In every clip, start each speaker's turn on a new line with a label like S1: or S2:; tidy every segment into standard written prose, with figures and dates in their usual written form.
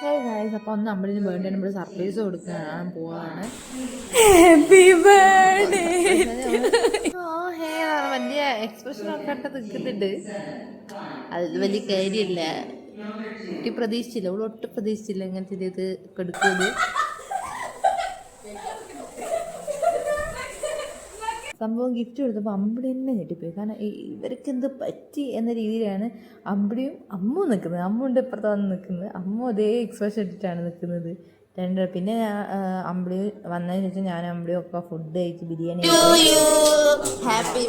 S1: Hey guys, അപ്പോൾ ഒന്ന് അമ്പലിന് വേണ്ടി നമ്മൾ സർപ്രൈസ് കൊടുക്കാൻ പോവാണ്.
S2: Happy birthday.
S1: വലിയ എക്സ്പ്രഷൻ ഒക്കെ ഇട്ട് നിൽക്കുന്നുണ്ട്. അത് വലിയ കാര്യമില്ല. കുട്ടി പ്രതീക്ഷിച്ചില്ല, ഇവിടെ ഒട്ടും പ്രതീക്ഷിച്ചില്ല ഇങ്ങനത്തെ ഇത് കൊടുക്കുന്നത്. സംഭവം ഗിഫ്റ്റ് കൊടുത്തപ്പോൾ അമ്പിളി തന്നെ ഞെട്ടിപ്പോയി. കാരണം ഇവർക്ക് എന്ത് പറ്റി എന്ന രീതിയിലാണ് അമ്പിളിയും അമ്മു നിൽക്കുന്നത്. അമ്മുണ്ട് ഇപ്പുറത്ത് വന്ന് നിൽക്കുന്നത്. അമ്മു അതേ എക്സ്പ്രഷൻ ഇട്ടിട്ടാണ് നിൽക്കുന്നത്. പിന്നെ അമ്പിളി വന്നതിന് ശേഷം ഞാൻ അമ്പിളിയും ഒക്കെ ഫുഡ് കഴിച്ച് ബിരിയാണി ഹാപ്പി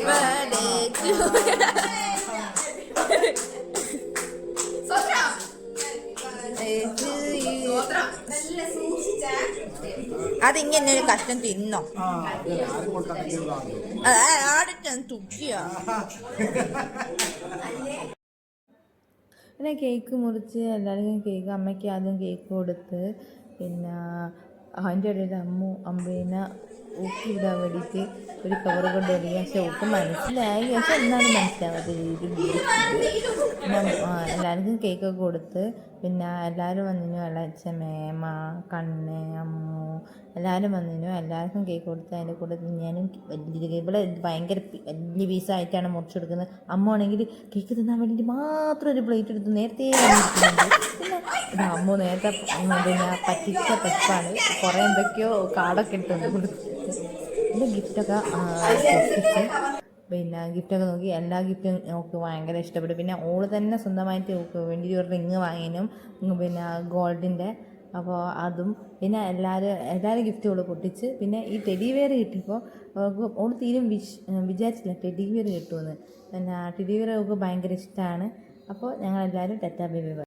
S1: അതിങ്ങനെ ഒരു കഷ്ടം തിന്നോ? പിന്നെ കേക്ക് മുറിച്ച് എല്ലാവർക്കും കേക്ക്, അമ്മയ്ക്ക് ആദ്യം കേക്ക് കൊടുത്ത്, പിന്നെ അതിൻ്റെ ഇടയിൽ അമ്പീനെ ഊക്കിയിടാൻ വേണ്ടിയിട്ട് ഒരു കവർ കൊണ്ട് വരിക. പക്ഷെ ഊക്ക് മനസ്സിലായി, പക്ഷെ എന്നാലും മനസ്സിലാവാത്ത രീതിയിൽ പിന്നെ എല്ലാവർക്കും കേക്കൊക്കെ കൊടുത്ത്. പിന്നെ എല്ലാവരും വന്നിരുന്നു. ഇളച്ച മേമ, കണ്ണ്, അമ്മു എല്ലാവരും വന്നിരുന്നു. എല്ലാവർക്കും കേക്ക് കൊടുത്ത് അതിൻ്റെ കൂടെ ഞാനും ഇവിടെ ഭയങ്കര വലിയ പീസായിട്ടാണ് മുറിച്ചെടുക്കുന്നത്. അമ്മ ആണെങ്കിൽ കേക്ക് തിന്നാൻ വേണ്ടിയിട്ട് മാത്രം ഒരു പ്ലേറ്റ് എടുത്ത് നേരത്തെ പിന്നെ അമ്മ നേരത്തെ പിന്നെ പറ്റിച്ച പെപ്പാണ്. കുറേ എന്തൊക്കെയോ കാർഡൊക്കെ ഇട്ടുണ്ട് കൊടുത്തിട്ട്. പിന്നെ ഗിഫ്റ്റൊക്കെ പൊട്ടിച്ച് പിന്നെ ഗിഫ്റ്റൊക്കെ നോക്കി. എല്ലാ ഗിഫ്റ്റും നമുക്ക് ഭയങ്കര ഇഷ്ടപ്പെട്ടു. പിന്നെ ഓള് തന്നെ സ്വന്തമായിട്ട് വേണ്ടി ഒരു റിങ് വാങ്ങിനും, പിന്നെ ഗോൾഡിൻ്റെ. അപ്പോൾ അതും പിന്നെ എല്ലാവരും ഗിഫ്റ്റുകൾ പൊട്ടിച്ച്. പിന്നെ ഈ ടെഡി വെയർ കിട്ടിയപ്പോൾ ഓള് തീരും വിചാരിച്ചില്ല ടെഡി വെയർ കിട്ടുമെന്ന്. പിന്നെ ടെഡി വെയർ അവൾക്ക് ഭയങ്കര ഇഷ്ടമാണ്. അപ്പോൾ ഞങ്ങളെല്ലാവരും ടാറ്റാ ബൈ ബൈ.